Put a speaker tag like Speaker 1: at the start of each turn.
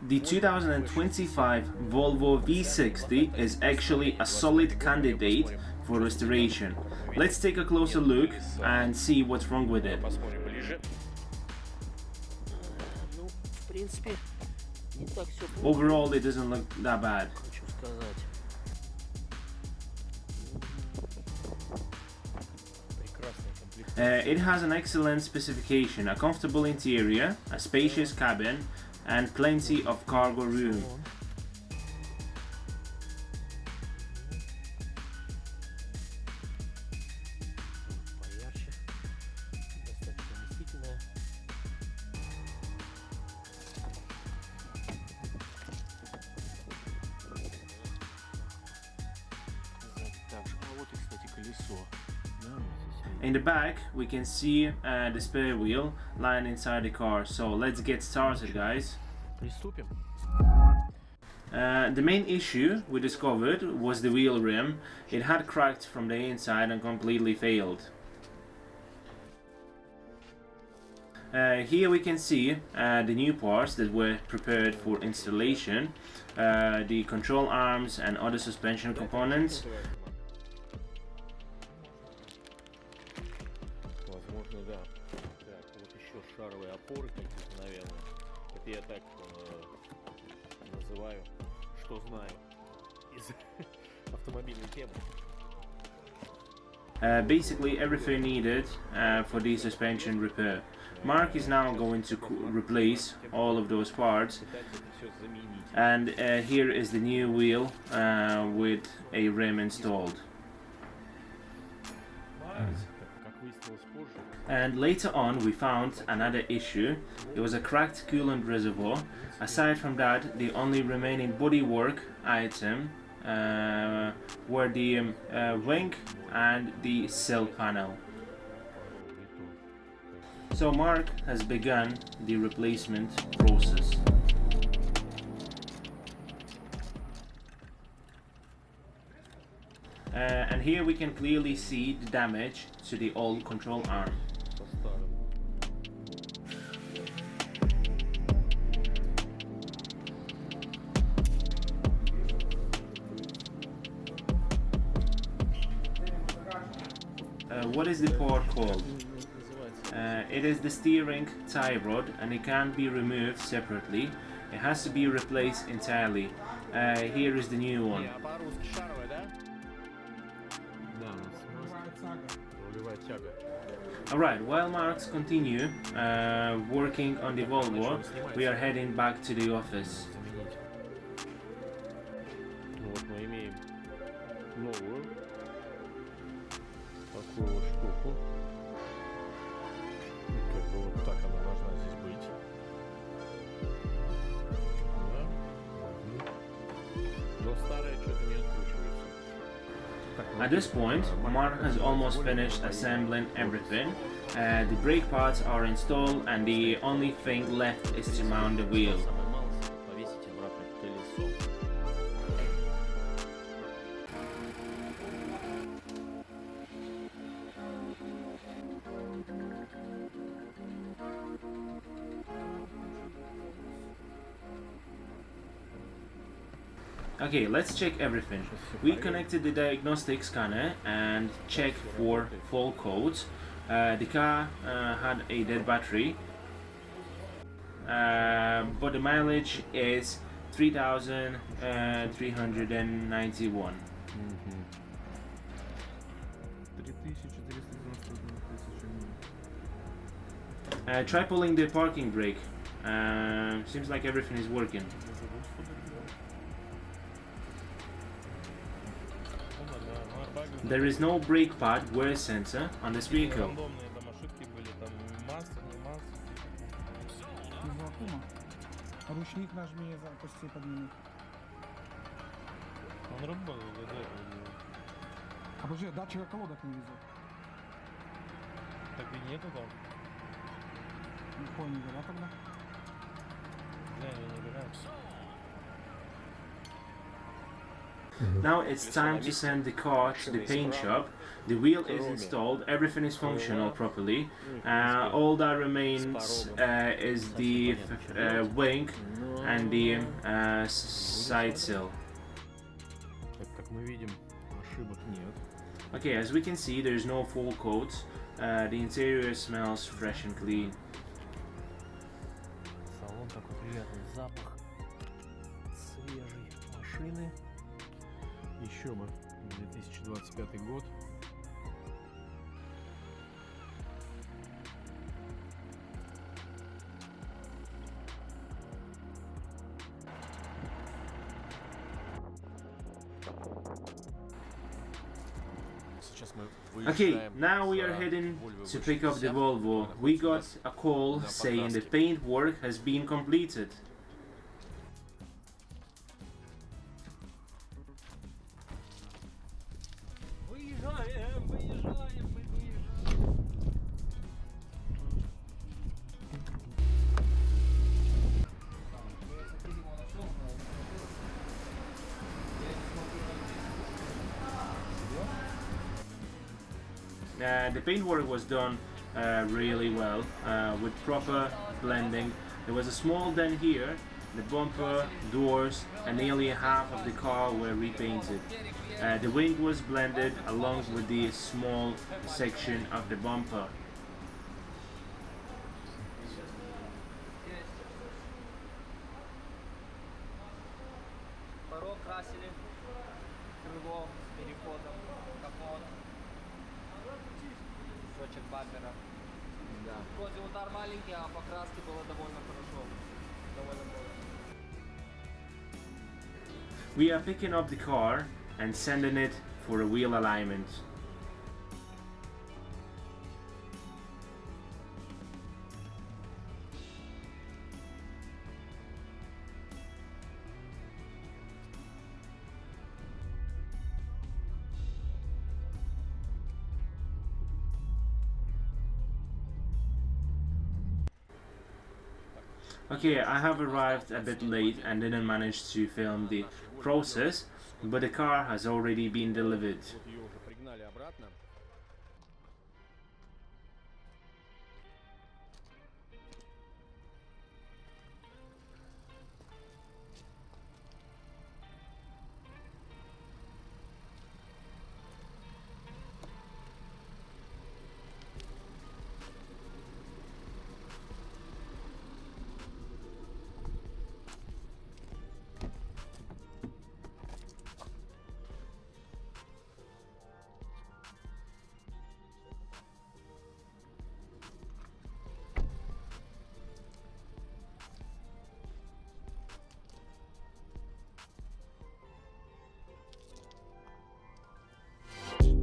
Speaker 1: The 2025 Volvo V60 is actually a solid candidate for restoration. Let's take a closer look and see what's wrong with it. Overall, it doesn't look that bad. It has an excellent specification, a comfortable interior, a spacious cabin, and plenty of cargo room. In the back we can see the spare wheel lying inside the car, so let's get started, guys. The main issue we discovered was the wheel rim. It had cracked from the inside and completely failed. Here we can see the new parts that were prepared for installation, the control arms and other suspension components.
Speaker 2: Возможно, да. Так, вот еще шаровые опоры какие-то, наверное. Это я так называю, что знаю из автомобильной темы.
Speaker 1: Basically everything needed for the suspension repair. Mark is now going to replace all of those parts, and here is the new wheel with a rim installed. And later on we found another issue. It was a cracked coolant reservoir. Aside from that, the only remaining bodywork item were the wing and the sill panel. So Mark has begun the replacement process. And here we can clearly see the damage to the old control arm. What is the part called? It is the steering tie rod, and it can't be removed separately. It has to be replaced entirely. Here is the new one. Alright, while Marks continue working on the Volvo, we are heading back to the office.
Speaker 2: Вот мы имеем новую такую вот штуку. Как бы вот так она должна здесь быть. Да. Но старая что-то не откручивается.
Speaker 1: At this point, Mark has almost finished assembling everything. The brake pads are installed and the only thing left is to mount the wheel.
Speaker 2: Повесить обратно колесо.
Speaker 1: Okay, let's check everything. We connected the diagnostic scanner and checked for fault codes. The car had a dead battery, but the mileage is 3,391. Try pulling the parking brake. Seems like everything is working. There is no brake pad wear sensor on this vehicle.
Speaker 3: Ручник нажми, запусти, подними.
Speaker 2: Он работает, да.
Speaker 3: А подожди, датчика колодок не везет.
Speaker 2: Так и нету там.
Speaker 3: Нихуя не берет тогда.
Speaker 2: Да, я не беру.
Speaker 1: Now it's time to send the car to the paint shop. The wheel is installed, everything is functional properly. All that remains is the wing and the side sill.
Speaker 2: Так как мы видим, ошибок нет.
Speaker 1: Okay, as we can see, there's no full coat. The interior smells fresh and clean.
Speaker 2: Салон такой приятный запах свежей машины. Еще бы 2025 год.
Speaker 1: Okay, now we are heading to pick up the Volvo. We got a call saying the paint work has been completed.
Speaker 2: Выезжаем, выезжаем, мы выезжаем.
Speaker 1: The paintwork was done really well with proper blending. There was a small dent here. The bumper, doors, and nearly half of the car were repainted. The wing was blended along with the small section of the bumper.
Speaker 4: Порог красили, крыло с переходом, капот, кусочек бампера. Да. Вроде удар маленький, а покраски было довольно хорошо. Довольно много.
Speaker 1: We are picking up the car and sending it for a wheel alignment. Okay, I have arrived a bit late and didn't manage to film the process, but the car has already been delivered.
Speaker 2: Вот ее уже пригнали обратно.